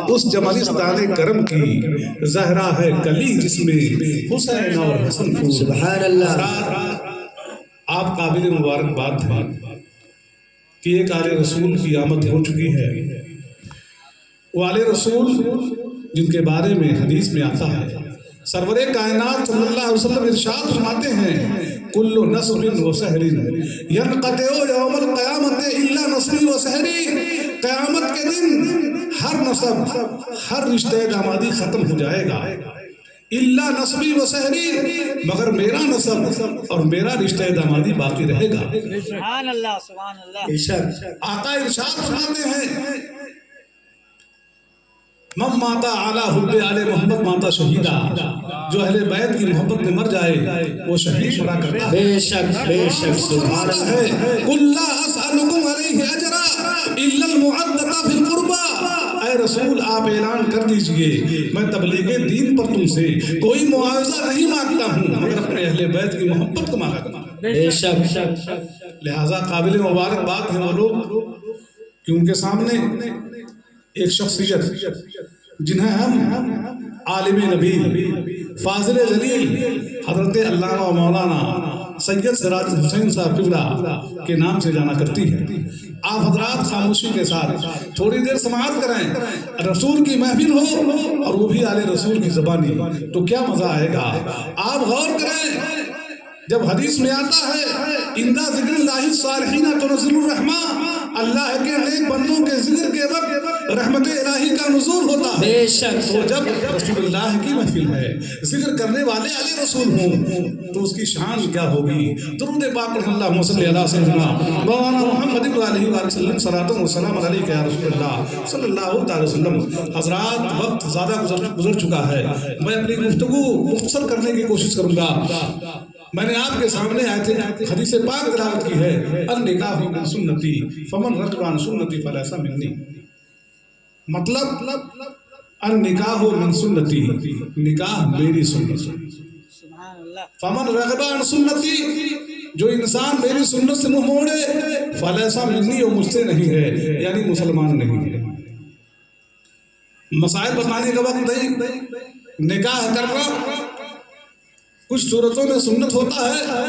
اس جمالستان کرم کی زہرا ہے کلی جس میں حسین اور حسن پھول۔ سبحان اللہ۔ آپ قابل مبارکباد ہیں کہ ایک آل رسول کی آمد ہو چکی ہے۔ وہ آل رسول جن کے بارے میں حدیث میں آتا ہے، سرور کائنات صلی اللہ علیہ وسلم ارشاد فرماتے ہیں کل نسب و سحر ینقطع یوم القیامت الا نسبی و سحری، قیامت کے دن ہر نسب ہر رشتہ دامادی ختم ہو جائے گا، الا نسبی و سحری، مگر میرا نسب اور میرا رشتہ دامادی باقی رہے گا۔ سبحان اللہ سبحان اللہ۔ بے شک آقا ارشاد فرماتے ہیں من ماتا علی حب آل محمد ماتا شہیدہ، جو اہل بیت کی محبت میں مر جائے وہ شہید مرا کرتا ہے۔ بے شک بے شک سبحان اللہ۔ قل لا اسألکم علیہ اجرا الا المعدۃ فی القربى، اے رسول آپ اعلان کر دیجئے میں تبلیغ دین پر تم سے کوئی معاوضہ نہیں مانگتا ہوں مگر اپنے اہل بیت کی محبت کو مانگتا ہوں۔ بے شک لہذا قابل مبارکباد ہیں وہ لوگ کہ ان کے سامنے ایک شخصیت جنہیں ہم عالم نبی فاضل جلیل حضرت علامہ و مولانا سید سراج حسین صاحب قبلہ کے نام سے جانا کرتی ہے۔ آپ حضرات خاموشی کے ساتھ تھوڑی دیر سماعت کریں، رسول کی محفل ہو اور وہ بھی آل رسول کی زبانی، تو کیا مزہ آئے گا۔ آپ غور کریں، جب حدیث میں آتا ہے اندہ ذکر اللہ الصالحین تنزل الرحمہ، اللہ کے نیک بندوں کے ذکر کے وقت رحمت الہی کا نزول ہوتا ہے۔ بے شک تو جب رسول اللہ کی محفل ہے، ذکر کرنے والے علی رسول ہوں تو اس کی شان کیا ہوگی۔ درود پاک پڑھیں، اللہم صلی علی سیدنا مولانا محمد علیہ وآلہ وسلم، صلاۃ و سلام علیک یا رسول اللہ صلی اللہ تعالی وسلم۔ حضرات وقت زیادہ گزر چکا ہے، میں اپنی گفتگو مختصر کرنے کی کوشش کروں گا۔ میں نے آپ کے سامنے حدیث پاک تلاوت کی ہے، النکاح من سنتی فمن رغب عن سنتی فلیس منی، مطلب النکاح من سنتی، نکاح میری سنت، سبحان اللہ۔ فمن رغب عن سنتی، جو انسان میری سنت سے منہ موڑے، فلیس منی، وہ مجھ سے نہیں ہے، یعنی مسلمان نہیں ہے۔ مسائل بتانے کا وقت نہیں، نکاح کرنا کچھ صورتوں میں سنت ہوتا ہے،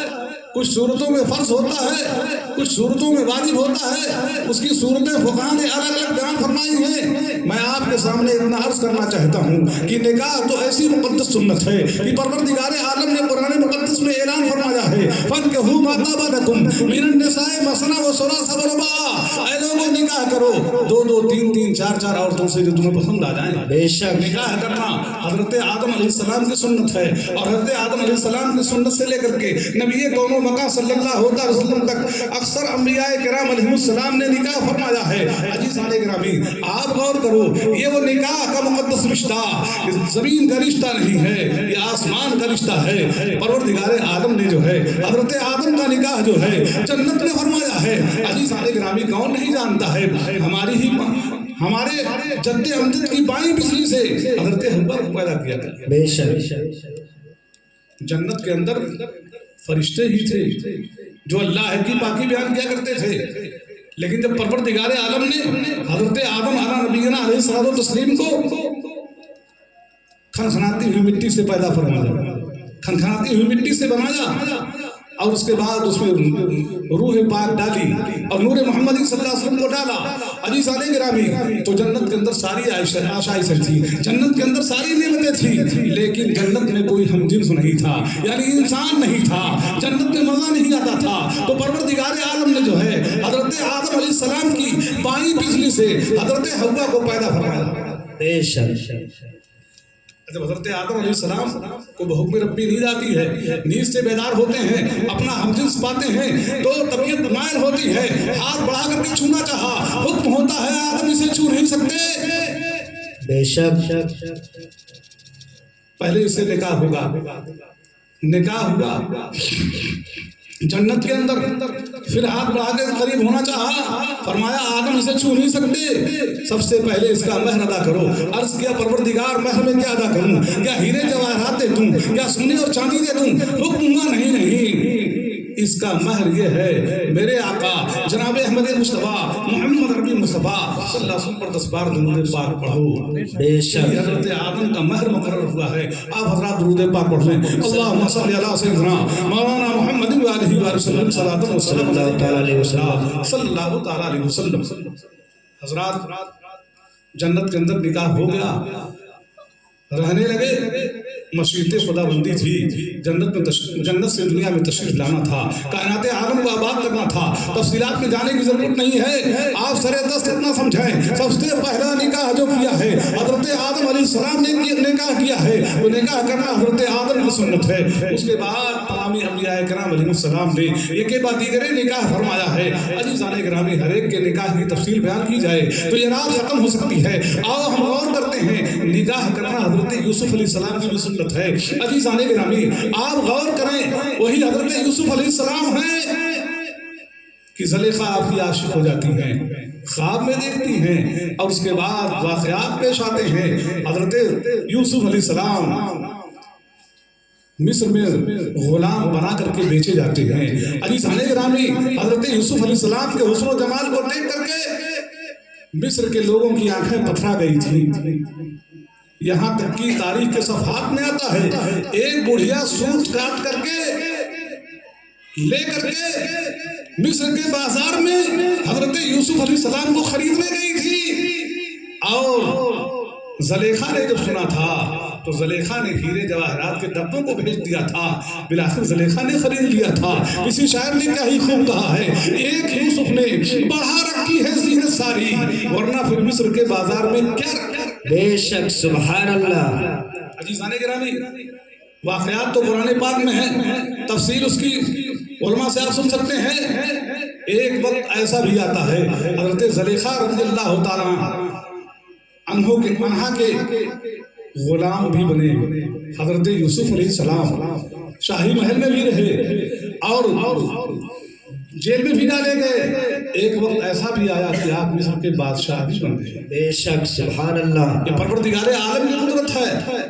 کچھ صورتوں میں فرض ہوتا ہے، کچھ صورتوں میں واجب ہوتا ہے، اس کی صورتیں فقہاء نے الگ الگ بیان فرمائی ہیں۔ میں آپ کے سامنے اتنا عرض کرنا چاہتا ہوں کہ نکاح تو ایسی مقدس سنت ہے کہ پروردگار عالم نے قرآن مقدس میں اعلان فرمایا ہے فَانكِحُوا مَا طَابَ لَكُم مِّنَ النِّسَاءِ مَثْنَىٰ وَثُلَاثَ وَرُبَاعَ، اے لوگوں نکاح کرو دو دو تین تین چار چار عورتوں سے جو تمہیں پسند آ جائیں۔ بے شک نکاح کرنا حضرت آدم علیہ السلام کی سنت ہے، اور حضرت آدم علیہ السلام کی سنت سے لے کر کے نبی دونوں مکہ صلی اللہ علیہ وسلم تک اکثر انبیاء کرام علیہ السلام نے نکاح فرمایا ہے۔ عزیزان گرامی، آپ غور کرو، یہ وہ نکاح کا مقدس رشتہ زمین کا رشتہ نہیں ہے، یہ آسمان کا رشتہ ہے۔ پروردگار عالم نے جو ہے حضرت آدم کا نکاح جو ہے جنت میں فرمایا ہے۔ عزیزان گرامی، کون نہیں جانتا ہے ہمارے جد امجد کی بائیں بجلی سے حضرت حوا کو پیدا کیا گیا۔ بے شک جنت کے اندر فرشتے ہی تھے جو اللہ کی پاکی بیان کیا کرتے تھے، لیکن جب پروردگار عالم نے حضرت آدم علیہ نبینا علیہ الصلوۃ والتسلیم کو کھنکھناتی ہوئی مٹی سے پیدا فرمایا، کھنکھناتی ہوئی مٹی سے بنایا، اور اس کے بعد اس میں روح پاک ڈالی اور نور محمد صلی اللہ علیہ وسلم کو ڈالا۔ عزیزان گرامی، تو جنت کے اندر ساری آشائشیں تھی، جنت کے اندر ساری نعمتیں تھیں، لیکن جنت میں کوئی ہم جنس نہیں تھا، یعنی انسان نہیں تھا، جنت میں مزہ نہیں آتا تھا۔ تو پروردگار عالم نے جو ہے حضرت آدم علیہ السلام کی بائیں بجلی سے حضرت حوا کو پیدا فرمایا۔ بے شک جب حضرت آدم علیہ السلام کو بحکم ربی نیند آتی ہے، نیند سے بیدار ہوتے ہیں، اپنا ہم جنس پاتے ہیں، تو طبیعت مائل ہوتی ہے، ہاتھ بڑھا کر کے چھونا چاہا، حکم ہوتا ہے آدم اسے چھو نہیں سکتے۔ بے شک پہلے اس سے نکاح ہوگا، نکاح ہوا جنت کے اندر، پھر ہاتھ بڑھا کے قریب ہونا چاہا، فرمایا آدم اسے چھو نہیں سکتے، سب سے پہلے اس کا مہر ادا کرو۔ عرض کیا پروردگار مہر میں کیا ادا کروں، کیا ہیرے جواہرات دے دوں، کیا سونے اور چاندی دے دوں؟ حکم ہوا نہیں اس کا مہر یہ ہے میرے آقا جناب احمد مصطفیٰ محمد ربی مصطفیٰ صلی اللہ علیہ وسلم پر 10 بار درود پاک پڑھو. بے شک حضرت آدم کا مہر مقرر ہوا ہے. آپ حضرات درود پاک پڑھ لیں. اللہم صلی علی سیدنا مولانا محمد وآلہ وسلم صلاۃ و صلی اللہ تعالیٰ علیہ وسلم. صلی اللہ تعالیٰ علیہ وسلم. حضرات جنت کے اندر نکاح ہو گیا, رہنے لگے. مشیت خدا بندی تھی, جنت سے دنیا میں تشریف لانا تھا, کائنات عالم کو آباد کرنا تھا. تفصیلات میں جانے کی ضرورت نہیں ہے, آپ سر دست اتنا سمجھیں. سب سے پہلا نکاح جو کیا ہے حضرت آدم علیہ السلام نے نکاح کیا ہے, وہ نکاح کرنا حضرت آدم کی سنت ہے. اس کے بعد تمام انبیاء کرام علیہ السلام نے ایک بعد دیگر نکاح فرمایا ہے. عزیزان گرامی, ہر ایک کے نکاح کی تفصیل بیان کی جائے تو یہ رات ختم ہو سکتی ہے. آؤ ہم غور کرتے ہیں. نکاح کرنا حضرت یوسف علیہ السلام کی بھی سنت ہے. عزیزان گرامی, آپ غور کریں, وہی حضرت یوسف علیہ السلام ہیں کہ زلیخا آپ کی عاشق ہو جاتی ہیں, خواب میں دیکھتی ہیں, اور اس کے بعد واقعات پیش آتے ہیں. حضرت یوسف علیہ السلام مصر میں غلام بنا کر کے بیچے جاتے ہیں. عزیزان گرامی, حضرت یوسف علیہ السلام کے حسن و جمال کو دیکھ کر کے مصر کے لوگوں کی آنکھیں پتھرا گئی تھی. یہاں تک کی تاریخ کے صفحات میں آتا ہے, ایک بڑھیا سوٹ کاٹ کر کے لے کر کے مصر کے بازار میں حضرت یوسف علیہ السلام کو خریدنے گئی تھی. اور زلیخا نے جب سنا تھا تو زلیخا نے ہیرے جواہرات کے ڈبوں کو بھیج دیا تھا. بلاخر زلیخا نے خرید لیا تھا. کسی شاعر نے کیا ہی خوب کہا ہے, ایک یوسف نے بڑھا رکھی ہے زینت ساری, ورنہ پھر مصر کے بازار میں کیا رکھا. بے شک سبحان اللہ. عزیزان گرامی, واقعات تو قرآن پاک میں ہیں, تفصیل اس کی علماء سے آپ سن سکتے ہیں. ایک وقت ایسا بھی آتا ہے حضرت زلیخا رضی اللہ تعالیٰ عنہا کے غلام بھی بنے. حضرت یوسف علیہ السلام شاہی محل میں بھی رہے اور جیل میں بھی ڈالے گئے. ایک وقت ایسا بھی آیا کہ آپ مصر کے بادشاہ بھی بن گئے. بے شک سبحان اللہ. یہ پروردگار عالم کی قدرت ہے.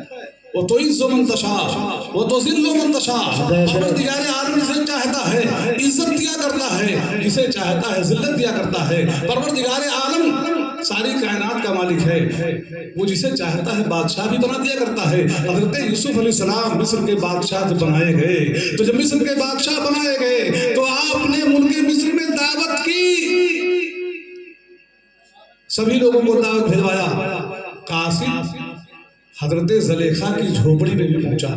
وہ تو عز من تشاء وہ تو ذل من تشاء. پروردگار عالم جسے چاہتا ہے عزت دیا کرتا ہے, جسے چاہتا ہے ذلت دیا کرتا ہے. پروردگار عالم ساری کائنات کا مالک ہے, وہ جسے چاہتا ہے بادشاہ بھی بنا دیا کرتا ہے. حضرت یوسف علیہ السلام مصر کے بادشاہ جو بنائے گئے, تو جب مصر کے بادشاہ بنائے گئے تو آپ نے ملک مصر میں دعوت کی, سبھی لوگوں کو دعوت بھیجوایا. قاصد حضرت زلیخا کی جھوپڑی میں بھی پہنچا.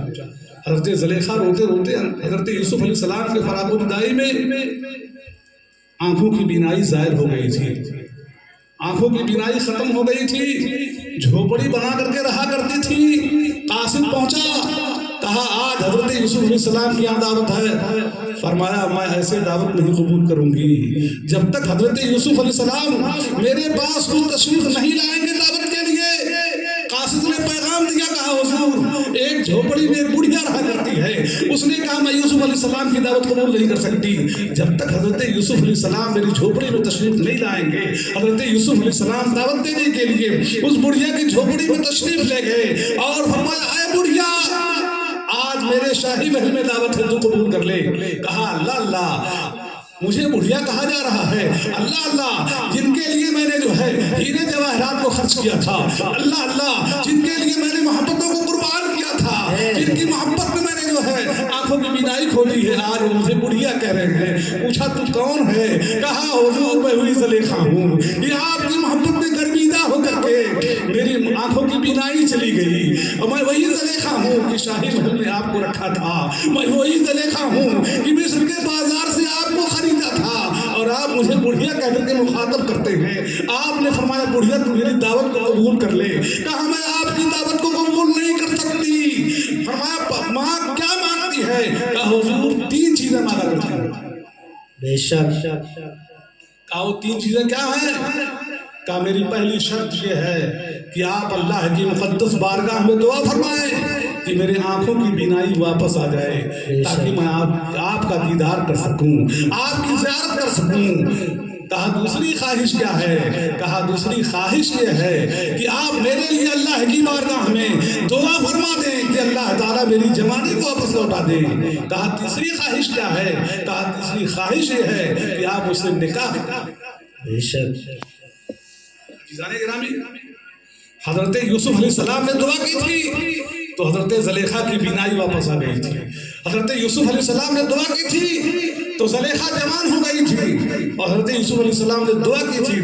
حضرت زلیخا روتے روتے حضرت یوسف علیہ السلام کے فراق و جدائی میں آنکھوں کی بینائی ظاہر ہو گئی تھی, آنکھوں کی بینائی ختم ہو گئی تھی, جھوپڑی بنا کر کے رہا کرتی تھی. قاصد پہنچا, کہا آج حضرت یوسف علیہ السلام کی یہاں دعوت ہے. فرمایا میں ایسے دعوت نہیں قبول کروں گی جب تک حضرت یوسف علیہ السلام میرے پاس کوئی تشریف نہیں لائیں گے دعوت کے لیے. قاصد نے پیغام دیا, کہا حضور ایک جھوپڑی میں بڑھیا رہا کرتی ہے, اس نے کہا میں یوسف علیہ السلام کی دعوت قبول نہیں کر سکتی جب تک حضرت یوسف علیہ السلام میری جھوپڑی میں تشریف نہیں لائیں گے. حضرت یوسف علیہ السلام دعوت دینے کے لیے اس بڑھیا کی جھوپڑی میں تشریف لے گئے اور فرمایا اے بڑھیا آج میرے شاہی محل میں دعوت ہے, تو قبول کر لے. کہا اللہ اللہ, مجھے بڑھیا کہا جا رہا ہے. اللہ اللہ, جن کے لیے میں نے جو ہے ہیرے جواہرات کو خرچ کیا تھا. اللہ اللہ, جن کے لیے میں نے محبتوں کو قربان کیا تھا, جن کی محبت میں میں نے جو ہے آنکھوں کی بینائی کھولی ہے, آج مجھے بڑھیا کہہ رہے ہیں. پوچھا تو کون ہے؟ کہا حضور میں ہوئی زلیخا ہوں. یہ آپ کی محبت میں گرمیدہ ہو کر کے میری آنکھوں کی بینائی چلی گئی, اور میں وہی زلیخا ہوں کہ شاہی محل میں آپ کو رکھا تھا. میں وہی زلیخا ہوں کہ مصر کے بازار سے آپ کو خریدا تھا, اور آپ مجھے بڑھیا کہہ کر کے مخاطب کرتے ہیں. آپ نے فرمایا بڑھیا تو میری دعوت کو قبول کر لے. کہا میں آپ کی دعوت کو قبول نہیں کر سکتی. فرمایا ماں کیا مانگتی ہے؟ کہا حضور 3 چیزیں مانگا کرتی ہیں. بے شک. کہا وہ 3 چیزیں کیا ہیں؟ کہا میری پہلی شرط یہ ہے کہ آپ اللہ کی مقدس بارگاہ میں دعا فرمائیں کہ میرے آنکھوں کی بینائی واپس آ جائے, تاکہ میں آپ کا دیدار کر سکوں, آپ کی زیارت کر سکوں. کہا دوسری خواہش کیا ہے؟ کہا دوسری خواہش یہ ہے کہ آپ میرے لیے اللہ کی بارگاہ میں دعا فرما دیں کہ اللہ تعالیٰ میری جوانی کو واپس لوٹا دے۔ کہا تیسری خواہش کیا ہے؟ کہا تیسری خواہش یہ ہے کہ آپ اس سے نکاح کریں۔ بے شک عزیزان گرامی، حضرت یوسف علیہ السلام نے دعا کی تھی تو حضرت زلیخا کی بینائی واپس آ گئی تھی۔ حضرت یوسف علیہ السلام نے دعا کی تھی تو زلیخا جوان ہو گئی تھی، اور حضرت یوسف علیہ السلام نے دعا کی تھی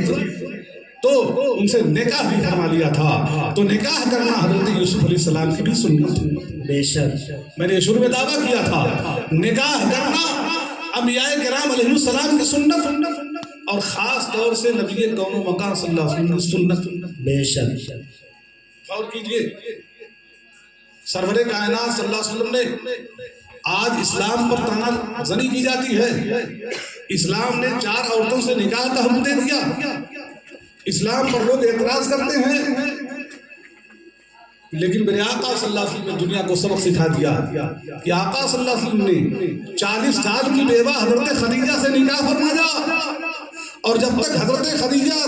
تو ان سے نکاح بھی فرما لیا تھا۔ تو نکاح کرنا حضرت یوسف علیہ السلام کی بھی سنت ہے۔ بے شک میں نے شروع میں دعویٰ کیا تھا نکاح کرنا انبیاء کرام علیہ السلام کی سنت، اور خاص طور سے نبی کون و مکان صلی اللہ علیہ وسلم کی سنت۔ بے شک غور کیجئے، سرور کائنات صلی اللہ علیہ وسلم نے آج اسلام پر تانا زنی کی جاتی ہے۔ اسلام نے 4 عورتوں سے نکاح کا حکم دے دیا۔ اسلام پر لوگ اعتراض کرتے ہیں، لیکن میرے آقا صلی اللہ علیہ وسلم نے دنیا کو سبق سکھا دیا کہ آقا صلی اللہ علیہ وسلم نے 40 سال کی بیوہ حضرت خدیجہ سے نکاح فرمایا، اور جب تک حضرت خدیجہ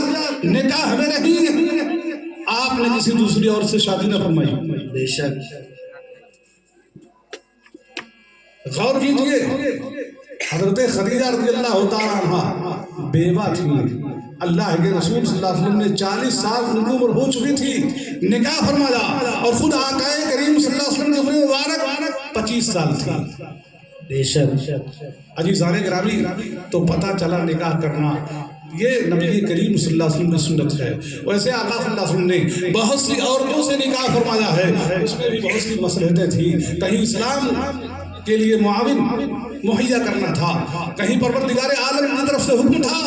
نکاح میں رہی آپ نے کسی دوسری عورت سے شادی نہ فرمائی۔ بے شک غور کیجئے، حضرت خدیجہ رضی اللہ تعالیٰ عنہ بیوہ تھی، اللہ کے رسول صلی اللہ علیہ وسلم نے 40 سال ان کی عمر ہو چکی تھی، نکاح فرمایا، اور خود آقا کریم صلی اللہ علیہ وسلم کی عمر مبارک 25 سال تھی۔ بے شک عزیزان گرامی، تو پتہ چلا نکاح کرنا یہ نبی کریم صلی اللہ علیہ وسلم کی سنت ہے۔ ویسے آقا صلی اللہ علیہ وسلم نے بہت سی عورتوں سے نکاح فرمایا ہے، اس میں بھی بہت سی مصلحتیں تھیں۔ کہیں اسلام کے لیے معاون مہیا کرنا تھا، کہیں پروردگار عالم کی طرف سے حکم تھا،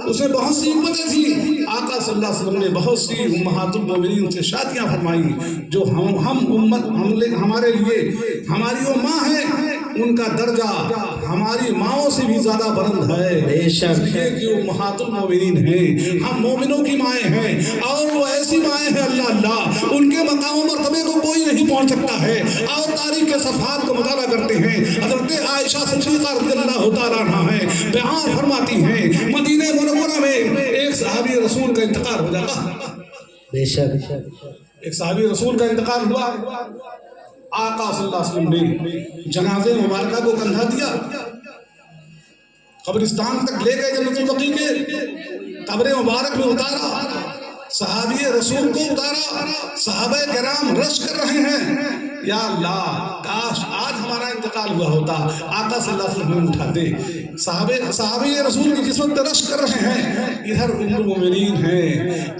اس میں بہت سی حکمتیں تھیں۔ آقا صلی اللہ علیہ وسلم نے بہت سی امہات المومنین سے شادیاں فرمائی، جو ہمارے لیے ہماری وہ ماں ہیں، ان کا درجہ ہماری ماؤں سے بھی زیادہ بلند ہے۔ بے شک کہ وہ امہات المومنین ہیں، ہم مومنوں کی مائیں ہیں، اور وہ ایسی مائیں ہیں اللہ ان کے مقام و مرتبے کو کوئی نہیں پہنچ سکتا ہے۔ اور تاریخ کے صفحات کو مطالعہ کرتے ہیں، حضرت عائشہ صدیقہ رضی اللہ تعالیٰ عنہا ہے، بیان فرماتی ہیں مدینہ منورہ میں ایک صحابی رسول کا انتقال ہو جاتا۔ بے شک ایک صحابی رسول کا انتقال ہوا، آقا صلی اللہ علیہ وسلم نے جنازے مبارکہ کو کندھا دیا، قبرستان تک لے گئے، جنت البقیع کے قبر مبارک میں اتارا، صحابی رسول کو اتارا، صحابہ کرام رش کر رہے ہیں، یا اللہ کاش آج ہمارا انتقال ہوا ہوتا، آقا صلی اللہ علیہ وسلم اٹھاتے۔ صحابی رسول کی قسمت رش کر رہے ہیں، ادھر ام المومنین ہیں،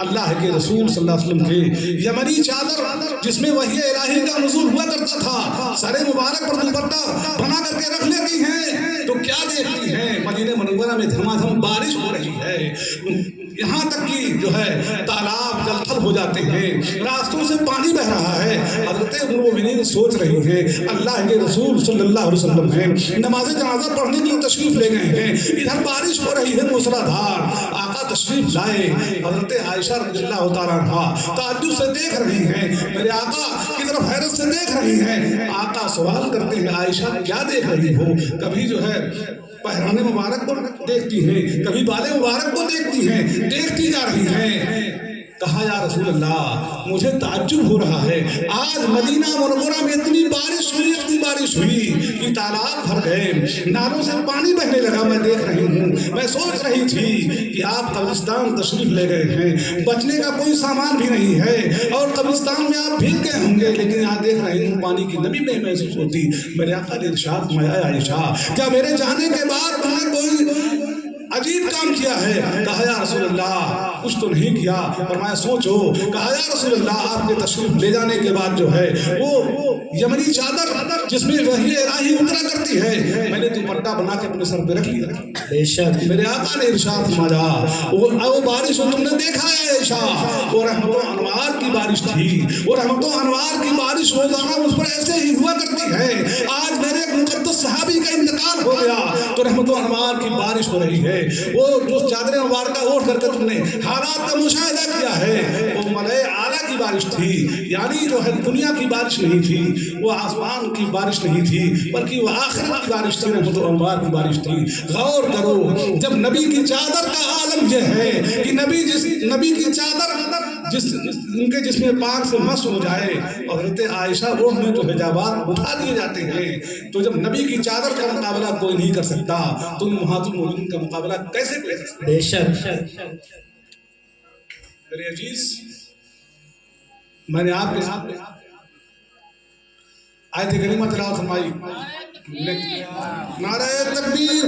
اللہ کے رسول صلی اللہ علیہ وسلم کے یمنی چادر جس میں وحی الہی کا نزول ہوا کرتا تھا، سر مبارک پر دوپٹہ بنا کر کے رکھ لیتی ہیں، تو کیا دیکھتی ہیں مدینہ منورہ میں دھما دھم بارش ہو رہی ہے، یہاں تک کہ جو ہے تالاب جل تھل ہو جاتے ہیں، راستوں سے پانی بہ رہا ہے۔ حضرت ام المومنین سوچ رہی ہیں اللہ کے رسول صلی اللہ علیہ وسلم ہیں، نماز جنازہ پڑھنے کے لیے تشریف لے گئے ہیں، ادھر بارش ہو رہی ہے موسلا دھار، آقا تشریف لائے، حضرت عائشہ رضی اللہ تعالیٰ عنہا تعجب سے دیکھ رہی ہیں، میرے آقا کی طرف حیرت سے دیکھ رہی ہیں۔ آقا سوال کرتے ہیں عائشہ کیا دیکھ رہی ہو؟ کبھی جو ہے پہرانے مبارک کو دیکھتی ہیں، کبھی بالے مبارک کو دیکھتی ہیں، دیکھتی جا رہی ہیں۔ کہا یا رسول اللہ مجھے تعجب ہو رہا ہے، آج مدینہ منورہ میں اتنی بارش ہوئی کہ تالاب بھر گئے، نالوں سے پانی بہنے لگا، میں دیکھ رہی ہوں، میں سوچ رہی تھی کہ آپ قبرستان تشریف لے گئے ہیں، بچنے کا کوئی سامان بھی نہیں ہے، اور قبرستان میں آپ بھیگ گئے ہوں گے، لیکن یہاں دیکھ رہی ہوں پانی کی نمی نہیں محسوس ہوتی۔ میرے آقا نے ارشاد فرمایا عائشہ کیا میرے جانے کے بعد تم نے کوئی عجیب کام کیا ہے؟ کہا یا رسول اللہ کچھ تو نہیں کیا، فرمایا سوچو، کہا یا رسول اللہ آپ کے تشریف لے جانے کے بعد جو ہے وہ یمنی چادر جس میں وحی الہی اترا کرتی ہے، میں نے دوپٹہ بنا کے اپنے سر پہ رکھ لیا۔ بے شک میرے آقا نے ارشاد فرمایا وہ بارش تم نے دیکھا ہے عائشہ، وہ رحمت و انوار کی بارش تھی، وہ رحمت و انوار کی بارش روزانہ مجھ پر ایسے ہی ہوا کرتی ہے، آج میرے ایک مقدس صحابی کا انتقال ہو گیا تو رحمت و انوار کی بارش ہو رہی ہے، وہ جو چادر مبارکہ اوڑھ کر کے تم نے حالات کا مشاہدہ کیا ہے، وہ ملائے اعلیٰ کی بارش بارش تھی، یعنی جو ہے دنیا کی بارش نہیں تھی، وہ آسمان کی بارش نہیں تھی، بلکہ وہ آخرت کی بارش تھی، رحمت و انوار کی بارش تھی۔ غور کرو، جب نبی کی چادر کا عالم یہ ہے کہ نبی کی چادر ان کے جسم پاک سے مس ہو جائے اور حضرت عائشہ اوڑھ میں تو حجابات اٹھا دیے جاتے ہیں، تو جب نبی کی چادر کا مقابلہ کوئی نہیں کر سکتا تو امہات المومنین کا مقابلہ کیسے کر سکتے؟ بے شک میرے عزیز، میں نے آپ کے ساتھ آیت کریمہ تلاوت فرمائی، نعرہ تکبیر،